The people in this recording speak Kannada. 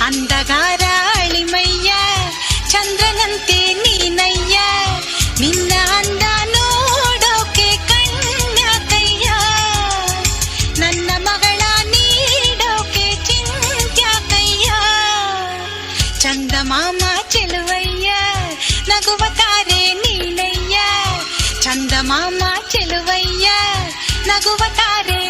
ಅಂದಗಾರ ಅಳಿಮಯ್ಯ ಚಂದ್ರನಂತೆ ನೀನಯ್ಯ ನಿನ್ನ ಅಂದ ನೋಡೋಕೆ ಕಣ್ಯಾಕಯ್ಯ ನನ್ನ ಮಗಳ ನೀಡೋಕೆ ಚಿಂತ್ಯಾಕಯ್ಯ ಚಂದಮಾಮ ಚೆಲುವಯ್ಯ ನಗುವ ತಾರೆ ನೀನಯ್ಯ ಚಂದಮಾಮ ಚೆಲುವಯ್ಯ ನಗುವ ತಾರೆ